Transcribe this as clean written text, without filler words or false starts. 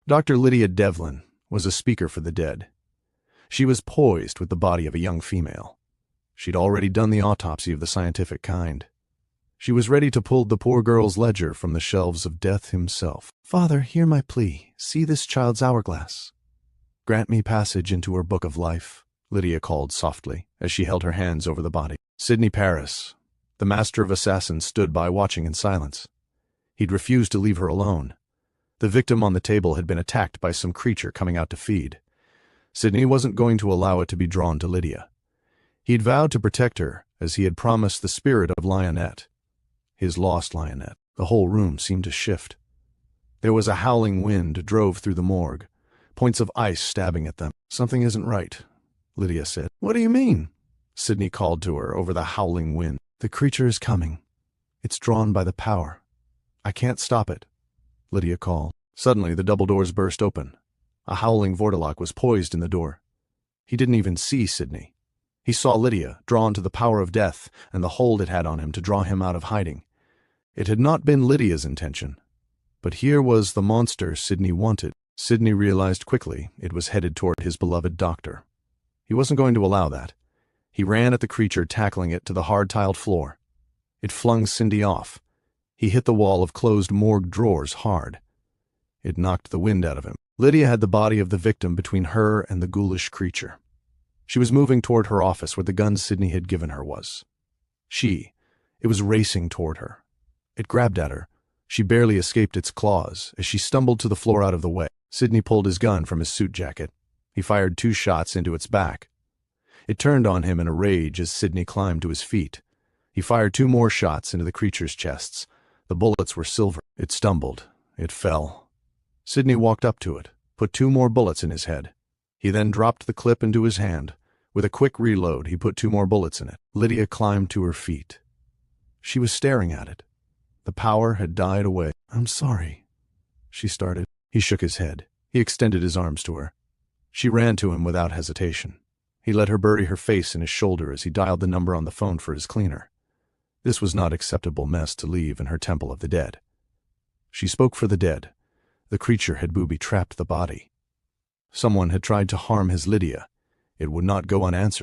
Dr. Lydia Devlin was a speaker for the dead. She was poised with the body of a young female. She'd already done the autopsy of the scientific kind. She was ready to pull the poor girl's ledger from the shelves of Death himself. "Father, hear my plea. See this child's hourglass. Grant me passage into her book of life," Lydia called softly as she held her hands over the body. Sidney Paris, the master of assassins, stood by watching in silence. He'd refused to leave her alone. The victim on the table had been attacked by some creature coming out to feed. Sidney wasn't going to allow it to be drawn to Lydia. He'd vowed to protect her as he had promised the spirit of Lionette. His lost Lionette. The whole room seemed to shift. There was a howling wind drove through the morgue, points of ice stabbing at them. "Something isn't right," Lydia said. "What do you mean?" Sidney called to her over the howling wind. "The creature is coming. It's drawn by the power. I can't stop it," Lydia called. Suddenly, the double doors burst open. A howling Vortilauk was poised in the door. He didn't even see Sidney. He saw Lydia, drawn to the power of death and the hold it had on him to draw him out of hiding. It had not been Lydia's intention. But here was the monster Sidney wanted. Sidney realized quickly it was headed toward his beloved doctor. He wasn't going to allow that. He ran at the creature, tackling it to the hard-tiled floor. It flung Cindy off. He hit the wall of closed morgue drawers hard. It knocked the wind out of him. Lydia had the body of the victim between her and the ghoulish creature. She was moving toward her office where the gun Sidney had given her was. It was racing toward her. It grabbed at her. She barely escaped its claws as she stumbled to the floor out of the way. Sidney pulled his gun from his suit jacket. He fired 2 shots into its back. It turned on him in a rage as Sidney climbed to his feet. He fired 2 more shots into the creature's chests. The bullets were silver. It stumbled. It fell. Sidney walked up to it, put 2 more bullets in his head. He then dropped the clip into his hand. With a quick reload, he put 2 more bullets in it. Lydia climbed to her feet. She was staring at it. The power had died away. "I'm sorry," she started. He shook his head. He extended his arms to her. She ran to him without hesitation. He let her bury her face in his shoulder as he dialed the number on the phone for his cleaner. This was not acceptable mess to leave in her temple of the dead. She spoke for the dead. The creature had booby-trapped the body. Someone had tried to harm his Lydia. It would not go unanswered.